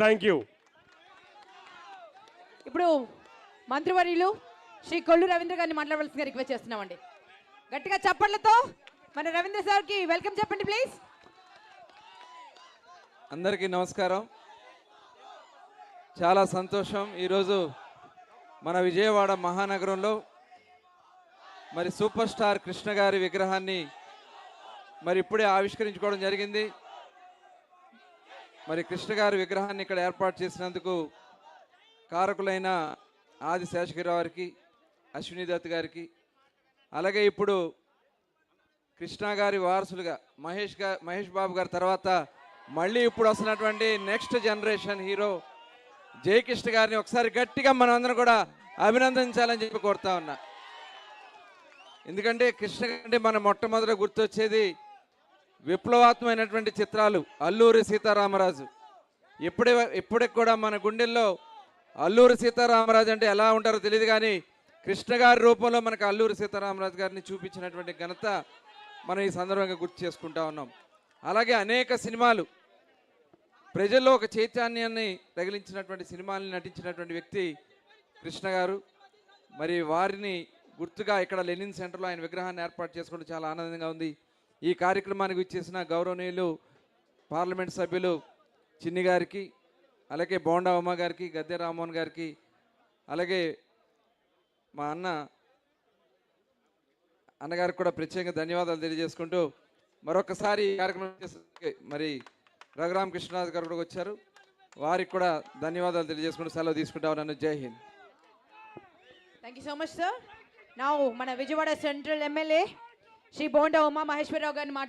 Thank you. ఇప్పుడు మంత్రివర్యులు శ్రీ కొల్లు రవీంద్ర గారిని మాట్లాడవలసిందిగా రిక్వెస్ట్ చేస్తున్నామండి. గట్టిగా చప్పట్లతో మన రవీంద్ర సార్కి వెల్కమ్ చెప్పండి ప్లీజ్. అందరికీ నమస్కారం. చాలా సంతోషం ఈరోజు మన విజయవాడ మహానగరంలో మరి సూపర్ స్టార్ కృష్ణ గారి విగ్రహాన్ని మరి ఇప్పుడే ఆవిష్కరించుకోవడం జరిగింది. మరి కృష్ణ గారి విగ్రహాన్ని ఇక్కడ ఏర్పాటు చేసినందుకు కారకులైన ఆది శేషగిరి వారికి, అశ్విని దత్ గారికి, అలాగే ఇప్పుడు కృష్ణ గారి వారసులుగా మహేష్ బాబు గారి తర్వాత మళ్ళీ ఇప్పుడు వస్తున్నటువంటి నెక్స్ట్ జనరేషన్ హీరో జయకృష్ణ గారిని ఒకసారి గట్టిగా మనం అందరం కూడా అభినందించాలని చెప్పి కోరుతా ఉన్నా. ఎందుకంటే కృష్ణ అంటే మన మొట్టమొదట గుర్తొచ్చేది విప్లవాత్మకమైనటువంటి చిత్రాలు. అల్లూరి సీతారామరాజు ఇప్పటికి కూడా మన గుండెల్లో అల్లూరి సీతారామరాజు అంటే ఎలా ఉంటారో తెలియదు, కానీ కృష్ణ గారి రూపంలో మనకు అల్లూరి సీతారామరాజు గారిని చూపించినటువంటి ఘనత మనం ఈ సందర్భంగా గుర్తు చేసుకుంటా ఉన్నాం. అలాగే అనేక సినిమాలు ప్రజల్లో ఒక చైతన్యాన్ని తగిలించినటువంటి సినిమాల్ని నటించినటువంటి వ్యక్తి కృష్ణ గారు. మరి వారిని గుర్తుగా ఇక్కడ లెనిన్ సెంటర్లో ఆయన విగ్రహాన్ని ఏర్పాటు చేసుకోవడం చాలా ఆనందంగా ఉంది. ఈ కార్యక్రమానికి ఇచ్చేసిన గౌరవనీయులు పార్లమెంట్ సభ్యులు చిన్ని గారికి, అలాగే బోండా ఉమ్మ గారికి, గద్దె రామ్మోహన్ గారికి, అలాగే మా అన్నగారికి కూడా ప్రత్యేకంగా ధన్యవాదాలు తెలియజేసుకుంటూ మరొకసారి ఈ కార్యక్రమం మరి రఘురామ కృష్ణరాజు గారు కూడా వచ్చారు, వారికి కూడా ధన్యవాదాలు తెలియజేసుకుంటూ సెలవు తీసుకుంటా ఉన్నాను. జై Hind. Thank you so much sir. నా మన విజయవాడ సెంట్రల్ ఎమ్మెల్యే శ్రీ బోండా ఉమా మహేశ్వరరావు గారిని మాట్లాడు